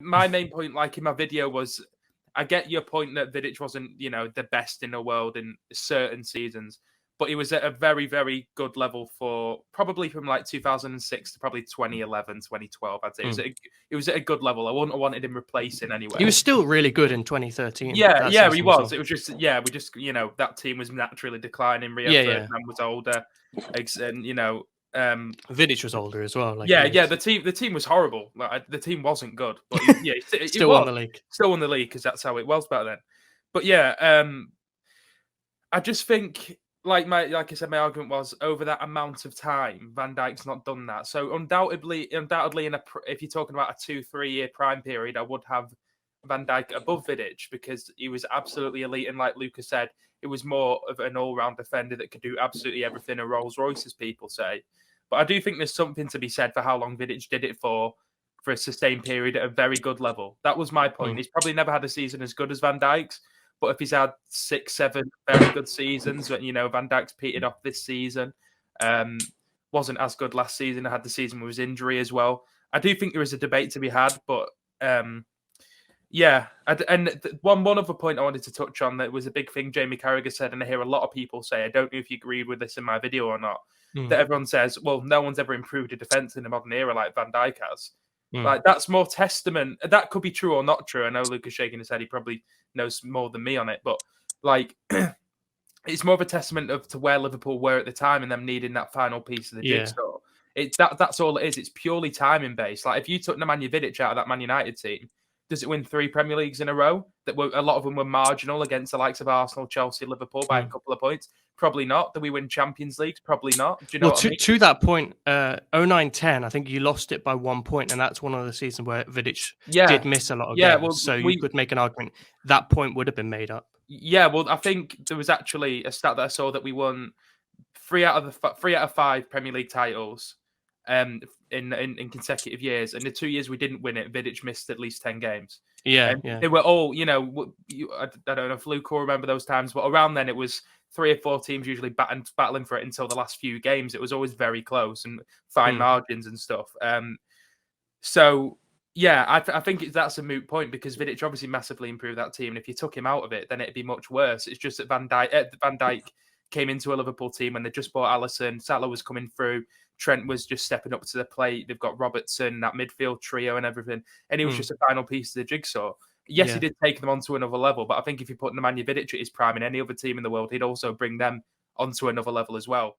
My main point, like in my video, was I get your point that Vidić wasn't, the best in the world in certain seasons, but he was at a very, very good level for probably from like 2006 to probably 2011, 2012. I'd say it was at a good level. I wouldn't have wanted him replacing anyway. He was still really good in 2013. Yeah, he was. Well. It was just, we just, that team was naturally declining. Rio Ferdinand was older, and Vidić was older as well. The team was horrible. Like, the team wasn't good, but still won the league. Still won the league because that's how it was back then. But I just think, like I said, my argument was over that amount of time, Van Dijk's not done that. So undoubtedly, if you're talking about a 2-3 year prime period, I would have Van Dijk above Vidić because he was absolutely elite. And like Lucas said, it was more of an all-round defender that could do absolutely everything, a Rolls Royce, as people say. But I do think there's something to be said for how long Vidić did it for a sustained period at a very good level. That was my point. He's probably never had a season as good as Van Dijk's, but if he's had 6-7 very good seasons, Van Dijk's petered off this season, wasn't as good last season. I had the season with his injury as well. I do think there is a debate to be had, but and one other point I wanted to touch on that was a big thing Jamie Carragher said, and I hear a lot of people say, I don't know if you agreed with this in my video or not, that everyone says, well, no one's ever improved a defence in the modern era like Van Dijk has. Like, that's more testament. That could be true or not true. I know Lucas shaking his head. He probably knows more than me on it, but like, it's more of a testament to where Liverpool were at the time and them needing that final piece of the jigsaw. That's all it is. It's purely timing based. Like, if you took Nemanja Vidić out of that Man United team, does it win 3 Premier Leagues in a row? A lot of them were marginal against the likes of Arsenal, Chelsea, Liverpool by a couple of points. Probably not. Do we win Champions Leagues? Probably not. Do you know what I mean? To that point, 09-10, I think you lost it by 1 point, and that's one of the seasons where Vidić did miss a lot of games. So you could make an argument that point would have been made up. Yeah, well, I think there was actually a stat that I saw that we won 3 out of 5 Premier League titles in consecutive years, and the 2 years we didn't win it, Vidić missed at least 10 games. They were all, I don't know if Luke will remember those times, but around then it was 3 or 4 teams usually battling for it until the last few games. It was always very close and fine margins and stuff. I think that's a moot point because Vidić obviously massively improved that team, and if you took him out of it, then it'd be much worse. It's just that Van Dijk came into a Liverpool team when they just bought Alisson. Salah was coming through. Trent was just stepping up to the plate. They've got Robertson, that midfield trio and everything. And he was just a final piece of the jigsaw. Yes, he did take them onto another level, but I think if you put Nemanja Vidić at his prime in any other team in the world, he'd also bring them onto another level as well.